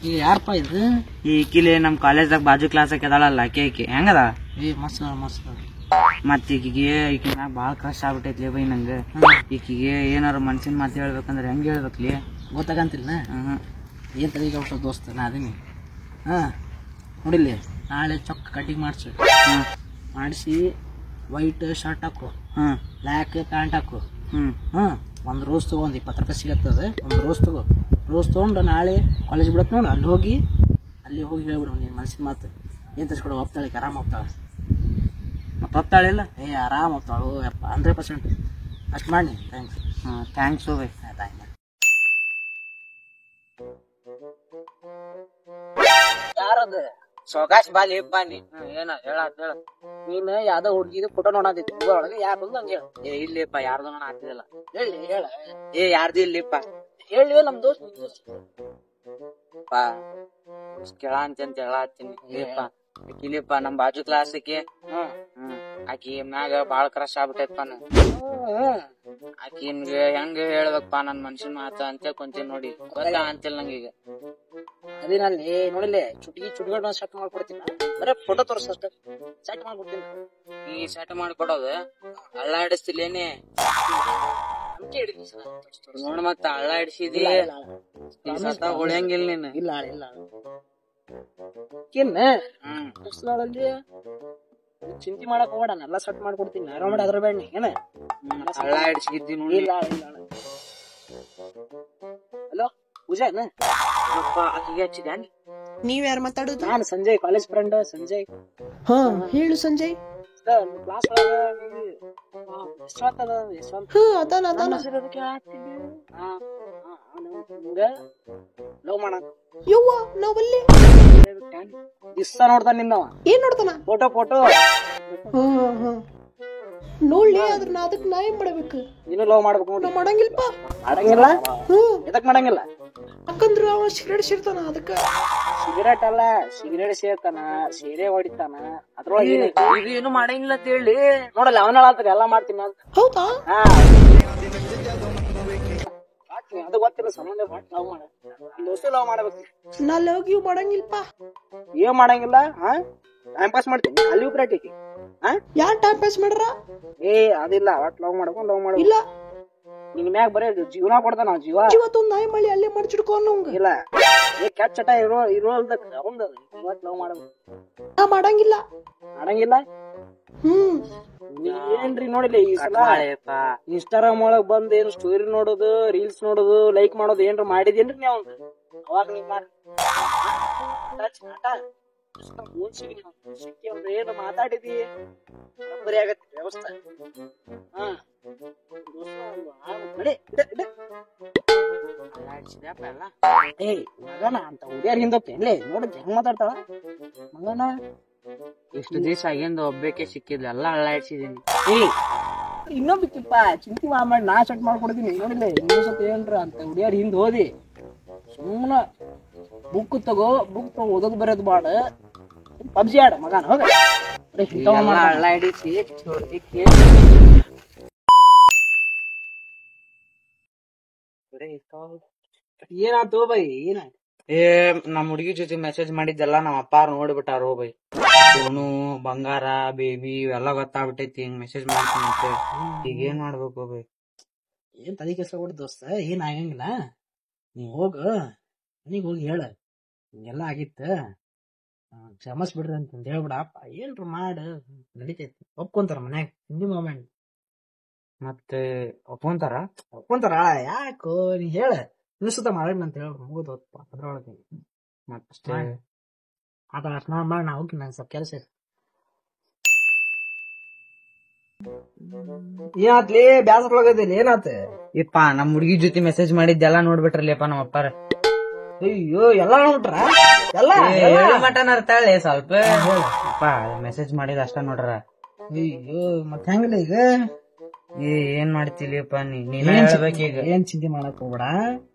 ಯಾರಪ್ಪ ಇದು? ಈ ಕಿಲಿ ನಮ್ ಕಾಲೇಜ್ದಾಗ ಬಾಜು ಕ್ಲಾಸ್ ಹಾಕಿದಾಳಲ್ಲ ಆಕಿ ಹೆಂಗದ? ಮಸ್ತ್ ಮಸ್ತ್. ಮತ್ ಈಕಿಗೆ ಮ್ಯಾಗ ಬಾಳ ಕ್ರಶ್ ಆಗ್ಬಿಟ್ಟೈತ್ಲಿ ಬೈ ನಂಗ. ಈಕಿಗೆ ಏನಾರ ಮನ್ಸಿನ ಮಾತು ಹೇಳ್ಬೇಕಂದ್ರೆ ಹೆಂಗ್ ಹೇಳ್ಬೇಕ್ಲಿ ಗೊತ್ತಾಗಂತಿಲ್ಲ. ಏನ್ ತಲೆಗೆ ದೋಸ್ತ ನಾ ಅದೀನಿ. ನೋಡಿಲ್ಲಿ ನಾಳೆ ಚೊಕ್ಕ ಕಟಿಂಗ್ ಮಾಡಿಸಿ ವೈಟ್ ಶರ್ಟ್ ಹಾಕು, ಬ್ಲ್ಯಾಕ್ ಪ್ಯಾಂಟ್ ಹಾಕು. ಒಂದು ರೋಸ್ ತಗೋ, ಒಂದು 20 ರೂಪಾಯಿ ಸಿಗತ್ತದ. ಒಂದು ರೋಸ್ ತಗೊಂಡು ನಾಳೆ ಕಾಲೇಜ್ ಬಿಡತ್ ನೋಡು, ಅಲ್ಲಿ ಹೋಗಿ ಹೇಳ್ಬಿಡು ನೀನು ಮನಸ್ಸಿನ ಮಾತು. ಏನು ತರಿಸ್ಕೊಡು, ಹೋಗ್ತಾಳೆ, ಆರಾಮ್ ಹೋಗ್ತಾಳೆ. ಮತ್ತೆ ಹೋಗ್ತಾಳಿಲ್ಲ? ಆರಾಮ್ ಹೋಗ್ತಾಳು 100%. ಅಷ್ಟು ಮಾಡಿ. Thanks by. ಯಾರದು ಸೊಗಾಶ್ ಬಾಲಿ ಬಾನಿ? ಏನ ಹೇಳ ನೀನ್ ಯಾವ್ದೋ ಹುಡುಗಿದ ಫೋಟೋ ನೋಡಾದಿತ್ತು ಒಳಗೆ, ಯಾರು ಹಂಗ ಹೇಳ. ಇಲ್ಲಿಪ್ಪ ಯಾರ್ದು ನಾನು ಆಗ್ತಿದಿಲ್ಲ. ಹೇಳ ಯಾರ್ದು ಇಲ್ಲಿಪ್ಪ. ಹೇಳಿ ನಮ್ ದೋಸ್ತ್ ಕೇಳ ಅಂತ ಹೇಳತ್ತೀನಿ. ಇಲ್ಲಿಪ್ಪ ನಮ್ ಬಾಜು ಕ್ಲಾಸ್ ಆಕಿ ಮ್ಯಾಗ ಬಾಳ ಕ್ರಶ್ ಆಗ್ಬಿಟ್ಟೈತಪ್ಪ. ಆಕಿನ್ಗೆ ಹೆಂಗ ಹೇಳ್ಬೇಕಪ್ಪ ನನ್ ಮನ್ಸಿನ ಮಾತ ಅಂತ ಕುಂತೀನಿ ನೋಡಿ, ಗೊತ್ತಾ ಅಂತಿಲ್ಲ ನಂಗೀಗ. ಅದೇನಲ್ಲಿ ನೋಡಿಲ್ಲ, ಚುಟ್ಕೊಂಡು ಸೆಟ್ ಮಾಡ್ಕೊಡ್ತೀನಿ. ಬರೀ ಫೋಟೋ ತೋರಿಸ ಸೆಟ್ ಮಾಡ್ಕೊಡ್ತೀನಿ. ಈ ಸೆಟ್ ಮಾಡ್ಕೊಡೋದು ಅಳ್ಳಾಡಿಸ್ತಿಲ್ಲೇನೆ ನೋಡ್, ಮತ್ತ ಹಳ್ಳ ಹಿಡ್ಸಿದಿ ಉಳಿಯಂಗಿಲ್ಲ ನೀನು. ಇಲ್ಲ ಚಿಂತೆ ಮಾಡಕ್ ಹೋಗೋಣ, ಎಲ್ಲ ಸೆಟ್ ಮಾಡ್ಕೊಡ್ತೀನಿ. ಆರಾಮ ಮಾಡಿ ಅದ್ರ ಬೇಡ ಏನ ಹಳ್ಳ ಹಿಡ್ಸಿದ್ದಿ ನೋಡಿ. ಇಲ್ಲ ಹಲೋ ಪೂಜಾ ಆಕಿಗೆ ಹಚ್ಚಿದ್ಯಾ? ನೀವ್ ಯಾರು ಮಾತಾಡುದು? ನಾನು ಸಂಜಯ್, ಕಾಲೇಜ್ ಫ್ರೆಂಡ್ ಸಂಜಯ್. ಹೇಳು ಸಂಜಯ್. ಕ್ಲಾಸ್ ಯಶವಂತ್ ಲವ್ ಮಾಡ ಯವ್ವ ನಾವಲ್ಲಿ ದಿವ್ಸ ನೋಡ್ತಾನ ನಿನ್ನವ. ಏನ್ ನೋಡ್ತಾನ? ಫೋಟೋ ನೋಡ್ಲಿ, ಅದ್ರ ಅದಕ್ ನಾ ಏನ್ ಮಾಡ್ಬೇಕು? ನೀನು ಲವ್ ಮಾಡ್ಬೇಕು ನೋಡಿ. ಮಾಡಂಗಿಲ್ಪ. ಮಾಡಂಗಿಲ್ಲ? ಎದಕ್ ಮಾಡಂಗಿಲ್ಲ? ಯಾಕಂದ್ರ ಅವ ಸಿಗರೇಟ್ ಸೇರ್ತಾನ. ಅದಕ್ಕ ಸಿಗರೇಟ್ ಅಲ್ಲ, ಸಿಗರೇಟ್ ಸೇರ್ತಾನ, ಸೀರೆ ಹೊಡಿತಾನ, ಅದ್ರೊಳಗೆ ಏನು ಮಾಡಂಗಿಲ್ಲ ಅಂತ ಹೇಳಿ ನೋಡಲ್ಲ. ಅವನ ಹೇಳ್ತಾರೆ ಎಲ್ಲ ಮಾಡ್ತೀನಿ ಅಂತ. ಹೌದಾ? ಅದು ಗೊತ್ತಿಲ್ಲ. ಸಂಬಂಧ ಲವ್ ಮಾಡ, ದೋಸ್ತಿ ಲವ್ ಮಾಡ್ಬೇಕು. ನಾ ಲವ್ ಗಿವ್ ಮಾಡಂಗಿಲ್ಪ. ಏನ್ ಮಾಡಂಗಿಲ್ಲ? ಟೈಮ್ ಪಾಸ್ ಮಾಡ್ತೀನಿ ಅಲ್ಲಿ ಉಪ್ರಾಟಿಗೆ. ಯಾರ್ ಟೈಮ್ ಪಾಸ್ ಮಾಡ್ರ? ಅದಿಲ್ಲ, ಒಟ್ ಲವ್ ಮಾಡ್ಕೊಂಡು ಲವ್ ಮಾಡ. ಇಲ್ಲ, ನಿನ್ ಮ್ಯಾಗ ಬರೇ ಜೀವನ ಕೊಡ್ತಾನ. ಜೀವತ್ತೊಂದ್ ನಾಯಿ ಮಳಿ ಅಲ್ಲೇ ಮಡ್ಚಿಡ್ಕೊಂಡ್. ಇಲ್ಲ, ಕೆಟ್ಟ ಚಟ ಇರೋಲ್ದ ಅವಂದ ಒಟ್ ಲವ್ ಮಾಡ್ಬೇಕು. ನಾ ಮಾಡಂಗಿಲ್ಲ. ಮಾಡಂಗಿಲ್ಲ? ಏನ್ರಿ ನೋಡಿಲ್ಲ ಈ ಸಲ ಇನ್ಸ್ಟಾಗ್ರಾಮ್ ಒಳಗ್ ಬಂದ್ ಏನ್ ಸ್ಟೋರಿ ನೋಡೋದು, ರೀಲ್ಸ್ ನೋಡೋದು, ಲೈಕ್ ಮಾಡೋದು ಏನ್ರ ಮಾಡಿದೇನ್ರಿ ನೀವು? ಅವಾಗ ನೀವ್ ಮಾಡಿ ಏನು ಮಾತಾಡಿದಿ ಬರೀ ಆಗತ್ತೆ ವ್ಯವಸ್ಥೆ. ಮಗನ ಅಂತ ಹುಡಿಯಾರ ಹಿಂದೋಗ್ತೇನ್ಲೇ ನೋಡಿದ್ ಹೆಂಗ್ ಮಾತಾಡ್ತಾಳ ಮಗನ. ಇಷ್ಟು ದಿವಸ ಆಗಿಂದ ಒಬ್ಬೇಕೆ ಸಿಕ್ಕಿದ್ಲ, ಎಲ್ಲ ಅಳ್ಳಾಡ್ಸಿದೀನಿ. ಇನ್ನೊಬ್ಬಿಕ್ಕಿಪ್ಪ ಚಿಂತೆ ಮಾಡಿ ನಾ ಸೆಟ್ ಮಾಡ್ಕೊಡ್ತೀನಿ. ನೋಡಿಲ್ಲ ಇನ್ನೊಂದ್ ಸ್ವಲ್ಪ ಏನ್ರ ಅಂತ ಹುಡಿಯಾರ ಹಿಂದ್ ಓದಿ ಸುಮ್ಮನ ಬುಕ್ ತಗೋ ಓದೋದು ಬರೋದು ಬಾಡ. ಪಬ್ಜಿ ಆಡ ಮಗನ ಹೋಗ. ಅಳ್ಳಾಡಿಸಿ ಏನಾಯ್ತು ಬೈ? ಏನಾಯ್ತು? ನಮ್ ಹುಡುಗಿ ಜೊತೆ ಮೆಸೇಜ್ ಮಾಡಿದ್ದೆಲ್ಲ ನಮ್ಮ ಅಪ್ಪ ನೋಡ್ಬಿಟ್ಟಾರೋ ಬೈ. ಅವನು ಬಂಗಾರ ಬೇಬಿ ಇವೆಲ್ಲ ಗೊತ್ತಾಗ್ಬಿಟ್ಟೈತಿ, ಹಿಂಗ್ ಮೆಸೇಜ್ ಮಾಡ್ತೀನಿ ಅಂತ. ಈಗ ಏನ್ ಮಾಡ್ಬೇಕು ಬೈ? ಏನ್ ತಲೆ ಕೆಲ್ಸ ದೋಸ್ತ, ಏನ್ ಆಗಂಗಿಲ್ಲ. ನೀವ್ ಹೋಗ ಮನಿಗ್ ಹೋಗಿ ಹೇಳ ಹಿಂಗೆಲ್ಲ ಆಗಿತ್ತ, ಕ್ಷಮಸ್ ಬಿಡ್ರಿ ಅಂತ ಹೇಳ್ಬಿಡಪ್ಪ. ಏನ್ರ ಮಾಡ ನಡಿತೈತಿ. ಒಪ್ಕೊಂತಾರ ಮನ್ಯಾಗ ಹಿಂದಿ ಮೂಮೆಂಟ್. ಮತ್ತೆ ಒಪ್ಕೊಂತಾರ? ಯಾಕೋ ನೀ ಹೇಳ ಇನ್ಸುತ್ತ ಮಾಡೋಣ ಅಂತ ಹೇಳ್ಬಿಡು, ಮುಗಿದೋತ್ಪ ಅದ್ರೊಳಗೆ. ಮತ್ತೆ ಆತರ ಅಷ್ಟು ಮಾಡಿ ನಾ ಹೋಗಿ ನಂಗೆ ಸ್ವಲ್ಪ ಕೆಲಸ. ಏನಾತ್ಲಿ ಬ್ಯಾಸರೊಳಗದಿಲ್ಲ? ಏನಾತ? ಇಪ್ಪ ನಮ್ ಹುಡುಗಿ ಜೊತೆ ಮೆಸೇಜ್ ಮಾಡಿದ್ದೆಲ್ಲ ನೋಡ್ಬಿಟ್ರಲ್ಲಿಪ್ಪ ನಮ್ಮ ಅಪ್ಪಾರ. ಅಯ್ಯೋ ಎಲ್ಲಾ ನೋಡ್ಬಿಟ್ರ? ಎಲ್ಲ ಮಟನ್ ಅರ್ತಾಳೆ ಸ್ವಲ್ಪ ಮೆಸೇಜ್ ಮಾಡಿದ ಅಷ್ಟ ನೋಡ್ರ. ಅಯ್ಯೋ ಮತ್ ಹೆಂಗಿಲ್ಲ ಈಗ? ಏನ್ ಮಾಡ್ತಿಲಿಪ್ಪ ನೀನ್ ಹೇಳ್ಬೇಕೀಗ. ಏನ್ ಚಿಂತೆ ಮಾಡಕ್ ಹೋಗ್ಬೇಡ.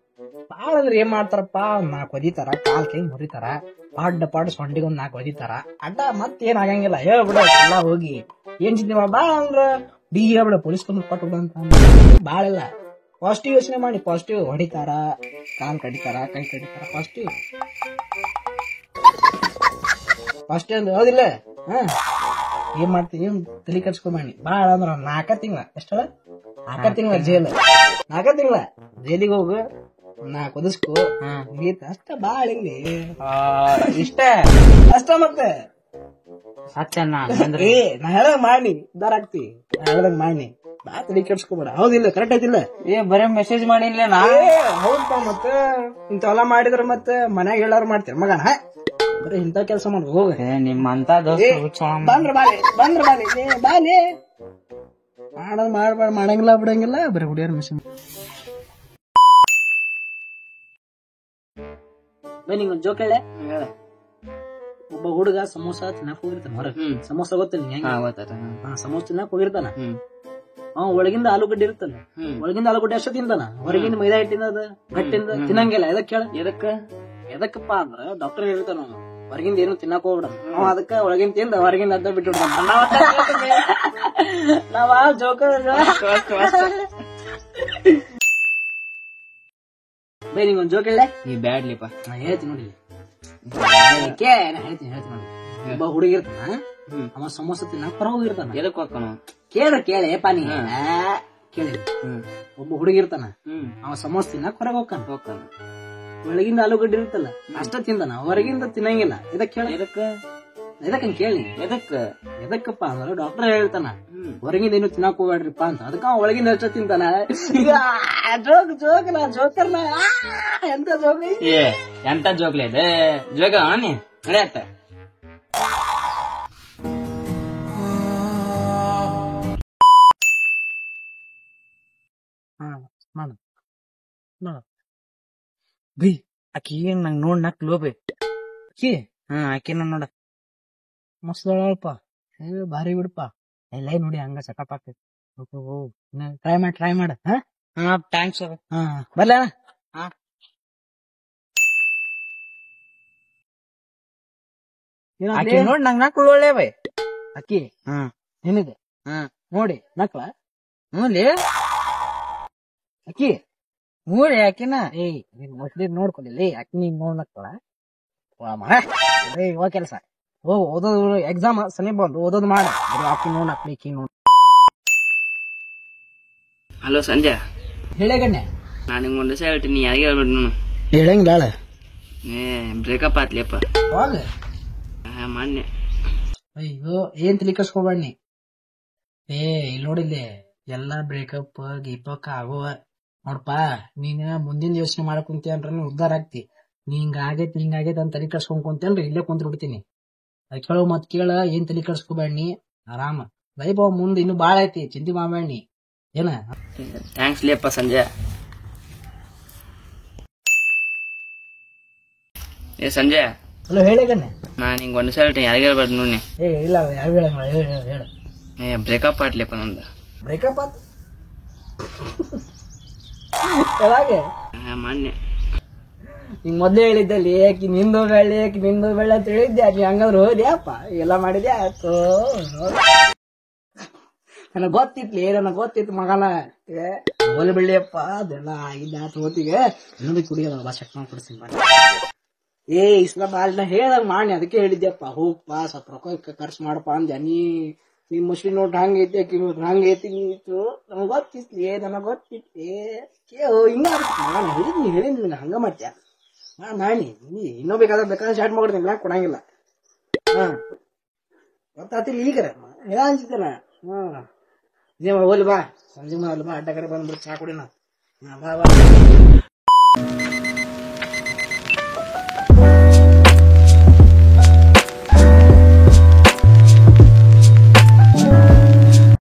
ಬಾಳ ಅಂದ್ರೆ ಏನ್ ಮಾಡ್ತಾರಪ್ಪ, 4 ಒದಿತಾರ, ಕಾಲ್ ಕೈ ಮುರಿತಾರ, ಪಾಡ್ ಸೊಂಡಿಗೆ 4 ಒದಿತಾರ ಅಡ್ಡ. ಮತ್ತೇನ್ ಆಗಂಗಿಲ್ಲ, ಹೇಳ್ಬಿಡ ಎಲ್ಲ ಹೋಗಿ. ಏನ್ ಚಿಂತೆ ಮಾಡ ಬಾ ಅಂದ್ರ ಡಿ ಹೇಳ್ಬಿಡ, ಪೊಲೀಸ್ ಬಂದು ಪಟ್ಟು ಅಂತ ಬಾಳೆಲ್ಲ ಪಾಸಿಟಿವ್ ಯೋಚನೆ ಮಾಡಿ. ಪಾಸಿಟಿವ್ ಹೊಡಿತಾರ, ಕಾಲ್ ಕಡಿತಾರ, ಕೈ ಕಡಿತಾರ. ಪಾಸಿಟಿವ್ ಅಂದ್ರೆ ಹೌದಿಲ್ಲ? ಏನ್ ಮಾಡ್ತೀವಿ? ಏನ್ ತಲೆ ಕಟ್ಸ್ಕೊಂಬಿ ಬಾಳ ಅಂದ್ರ 4 ತಿಂಗಳ. ಎಷ್ಟ? 4 ತಿಂಗಳ ಜೈಲ್. 4 ತಿಂಗಳ ಜೈಲಿಗೆ ಹೋಗು, 4 ಒದಿಸ್ಕೊ ಗೀತ ಅಷ್ಟ. ಬಾಳ ಇಲ್ಲಿ ಇಷ್ಟ ಅಷ್ಟ. ಮತ್ತೆ ಸತ್ಯನ ನಾ ಹೇಳಂಗ್ ಮಾಡಿ ಉದ್ದಾರ ಆಗ್ತಿ. ನಾ ಹೇಳ್ದಂಗ್ ಮಾಡಿ ಬಾ, ತಲೆ ಕೆಡ್ಸ್ಕೊಬೇಡ. ಹೌದಿಲ್ಲ? ಕರೆಕ್ಟ್ ಐತಿಲ್ಲ? ಬರೇ ಮೆಸೇಜ್ ಮಾಡಿಲ್ಲ ನಾ. ಹೌದಪ್ಪ. ಮತ್ತ ಇಂಥವೆಲ್ಲ ಮಾಡಿದ್ರ ಮತ್ತೆ ಮನ್ಯಾಗ ಹೇಳಾರು ಮಾಡ್ತೀರ ಮಗನ. ಬರೀ ಇಂಥ ಕೆಲಸ ಮಾಡ್ ಹೋಗ. ನಿಮ್ಮಂತ ಬಂದ್ರ ಬಾಲಿ ಬಾಲಿ ಮಾಡೋದ್ ಮಾಡ್ಬೇಡ. ಮಾಡಂಗಿಲ್ಲ ಬಿಡಂಗಿಲ್ಲ. ಬರೀ ಹುಡಿಯಾರ ಮಿಷನ್. ಬೈ ನಿಂಗೊಂದ್ ಜೋಕ್ ಹೇಳೆ. ಒಬ್ಬ ಹುಡುಗ ಸಮೋಸ ತಿನ್ನಕ್ ಹೋಗಿರ್ತಾನ ಹೊರಗೆ. ಸಮೋಸ ಗೊತ್ತಿಲ್ಲ? ಸಮೋಸ ತಿನ್ನಕ್ ಹೋಗಿರ್ತಾನ. ಅವ ಒಳಗಿಂದ ಆಲೂಗಡ್ಡೆ ಇರುತ್ತಲ್ಲ, ಒಳಗಿಂದ ಆಲೂಗಡ್ಡೆ ಅಷ್ಟ ತಿಂತಾನ. ಹೊರಗಿಂದ ಮೈದಾ ಹಿಟ್ಟಿಂದ ಗಟ್ಟಿಂದ ತಿನ್ನಂಗಿಲ್ಲ. ಎದಕ್ಕಪ್ಪ ಅಂದ್ರ ಡಾಕ್ಟರ್ ಹೇಳ್ತಾನ ಹೊರಗಿಂದ ಏನು ತಿನ್ನಕ್ ಹೋಗ್ಬಿಡ. ಅವ ಅದಕ್ಕ ಒಳಗಿಂದ ತಿಂದ ಹೊರಗಿಂದ ಅರ್ಧ ಬಿಟ್ಟು ಬಿಡ್ತಾನ. ನಾವ್ ಜೋಕ ಬೈ ನಿಂಗೊಂದ್ ಜೋಕ್ ಹೇಳೆ. ಈ ಬ್ಯಾಡ್ಲಿಪ್ಪ. ನಾ ಹೇಳ್ತೀನಿ ನೋಡಿ. ಹೇಳ್ತೀನಿ ನೋಡಿ. ಒಬ್ಬ ಹುಡುಗಿರ್ತಾನ, ಅವ ಸಮೋಸ ತಿನ್ನಕ್ ಹೊರ ಹೋಗಿರ್ತಾನ. ಎದಕ್ ಹೋಗ್ತಾನ? ಕೇಳಿ ಪಾನಿ ಕೇಳಿ. ಒಬ್ಬ ಹುಡುಗಿರ್ತಾನ, ಅವ ಸಮೋಸ ತಿನ್ನಕ್ ಹೊರಗೆ ಹೋಗ್ತಾನ. ಒಳಗಿಂದ ಆಲೂಗಡ್ಡೆ ಇರುತ್ತಲ್ಲ ಅಷ್ಟ ತಿಂದಾನ, ಹೊರಗಿಂದ ತಿನ್ನಂಗಿಲ್ಲ. ಎದಕ್ಕಂಗ್ ಕೇಳಿ. ಎದಕ್ಕಪ್ಪ ಅಂದ್ರ ಡಾಕ್ಟರ್ ಹೇಳ್ತಾನ ಹೊರಗಿಂದ ಏನು ತಿನ್ನಕ್ ಹೋಗ್ಬೇಡ್ರಿಪ್ಪ ಅಂತ. ಅದಕ್ಕ ಅವ ಒಳಗಿಂದ ಅಷ್ಟ ತಿಂತಾನ. ಜೋಕರ್ನ ಎಂತ ಜೋಕ. ಎಂತ ಜೋಕ್ಲೆ ಇದೆ? ಜೋಗ ನಡೆಯತ್ತ. ಬೈ ಆಕಿ ನಂಗ್ ನೋಡ್ ನಕ್ ಲೋಬೆ. ಆಕಿನ ನೋಡ ಮಸ್ತ್ ಅಳಲ್ಪ. ಭಾರಿ ಬಿಡಪ್ಪ. ಎಲ್ಲ ನೋಡಿ ಹಂಗ ಸೆಟಪ್ ಆಗ್ತೈತಿ. ಟ್ರೈ ಮಾಡ. ಥ್ಯಾಂಕ್ಸ್. ಬರ್ಲ. ಆಕಿ ನೋಡ್ ನಂಗ್ ನಕ್ಳು ಒಳ್ಳೆ ಬೈ. ಅಕ್ಕಿ ನಿನಗೆ ನೋಡಿ ನಕ್ಲ. ಅಕ್ಕಿ ಮೂಡಿ ಆಕಿನ ಮೊದ್ಲಿ ನೋಡ್ಕೊಂಡಿಲ್ಲ. ಅಕ್ಕಿ ನೀನ್ ನೋಡ್ ನಕ್ಲ. ಇವ ಕೆಲ್ಸ ಓದೋದು ಎಕ್ಸಾಮ್ ಸನಿ ಬಂದು ಓದೋದು ಮಾಡ. ಅಕ್ಕಿ ನೋಡ್ ನಕ್ಲಿ ಅಕ್ಕಿ ನೋಡ್. ಹಲೋ ಸಂಜೆ. ಹೇಳೇ ಗಣ್ಯ. ನಾನು ನಿಂಗೆ ಒಂದು ದಿವಸ ಹೇಳ್ತೀನಿ, ಯಾರಿಗೆ ಹೇಳ್ಬಿಟ್ಟು ನಾನು ಹೇಳಂಗಿಲ್ಲ. ಬ್ರೇಕಪ್ ಆತ್ಲಿಯಪ್ಪ. ಮೊನ್ನೆ. ಅಯ್ಯೋ ಏನ್ ತಲೆ ಕಸ್ಕೊಬೇಡಿ. ಇಲ್ಲಿ ನೋಡಿಲ್ಲಿ ಎಲ್ಲಾ ಬ್ರೇಕಪ್ ಗೀಪಕ್ ಆಗುವ ನೋಡ್ಪ. ನೀನ್ ಮುಂದಿನ ಯೋಚನೆ ಮಾಡಕ್ ಕುಂತಿ ಅಂದ್ರ ನೀನ್ ಉದ್ದಾರ ಆಗ್ತಿ. ನೀ ಹಿಂಗಾಗೈತಿ ಅಂತ ತಲೆ ಕರ್ಸ್ಕೊಂಡ್ ಕುಂತೇನ್ರಿ ಇಲ್ಲೇ ಕುಂತ್ ಬಿಡ್ತೀನಿ. ಅದ್ ಕೇಳೋ ಮತ್ ಕೇಳ. ಏನ್ ತಲೆ ಕರ್ಸ್ಕೊಬೇಡಿ. ಆರಾಮ ಲೈಫ್ ಮುಂದ್ ಇನ್ನು ಬಾಳ ಐತಿ. ಚಿಂತೆ ಮಾಡಬೇಡಿ. ಏನ ಥ್ಯಾಂಕ್ಸ್ ಲಿಯಪ್ಪ ಸಂಜೆ. ಸಂಜೆ ಹಲೋ ಹೇಳೇಗಣ್ಣೆ. ನಾನು ಹಿಂಗೆ ಒಂದು ಸಲ ಯಾರಿಗೆ ಹೇಳ್ಬಾರ್ದು ನೋಡಿ. ಇಲ್ಲ ಯಾವ ಹೇಳ. ಬ್ರೇಕಪ್ ಆಟ್ಲಿಯಪ್ಪ ನಂದು. ಬ್ರೇಕಪ್ ಆತ ಯಾವಾಗೆ? ಮೊನ್ನೆ. ಹಿಂಗ್ ಮೊದ್ಲೇ ಹೇಳಿದ್ದಲ್ಲಿ ಏಕಿ ನಿಂದು ಬೆಳ್ಳಿ ಅಂತ ಹೇಳಿದ್ದೆ. ನೀ ಹಂಗಂದ್ರೆ ಹೋದ್ಯಾಪ ಎಲ್ಲ ಮಾಡಿದ್ಯಾ ಆಯ್ತು. ನನಗ್ ಗೊತ್ತಿತ್ತು ಮಗನ. ಹೋಲಿ ಬೆಳ್ಳಿಯಪ್ಪ ಅದೆಲ್ಲ ಆಗಿದ್ದ ಆಯ್ತು. ಹೊತ್ತಿಗೆ ಇನ್ನೊಂದು ಕುಡಿಯೋದ ಬಾ ಚೆಕ್ ಮಾಡ್ಕೊಡ್ತೀನಿ. ಇಸ್ಲಾ ಬಾಲ್ನ ಹೇಳ್ದಂಗ ಮಾಡಿ ಅದಕ್ಕೆ ಹೇಳಿದ್ಯಪ್ಪ. ಹೋಗಪ್ಪ ಸ್ವಲ್ಪ ರೊಕ್ಕ ಖರ್ಚು ಮಾಡಪ್ಪ ಅಂದ್ಯ. ನೀ ಮುಸ್ಲಿ ನೋಟ್ ಹಂಗ ಐತಿ, ಅಕ್ಕಿ ನೋಟ್ ಹಂಗ ಐತಿ. ನನಗ್ ಗೊತ್ತಿತ್ಲಿ. ಹಿಂಗ ನಾನು ಹೇಳಿದ್ನಿ ಹಂಗ ಮಾಡ್ತೀಯ. ನಾನಿ ಇನ್ನೂ ಬೇಕಾದ್ರೆ ಸ್ಟಾರ್ಟ್ ಮಾಡ್ಕೊಡ್ತೀನಿ. ಕೊಡಂಗಿಲ್ಲ. ಗೊತ್ತಾತಿಲ್ಲ ಈಗರ ಹೇಳ ಅನ್ಸಿತ್ತಲ್ಲ. ಹೋಲಿ ಬಾ ಸಂಜೆ ಬಾ ಅಡ್ಡ ಕಡೆ ಬಂದ್ಬಿಟ್ಟು ಚಾ ಕುಡಿನ. ಬಾ.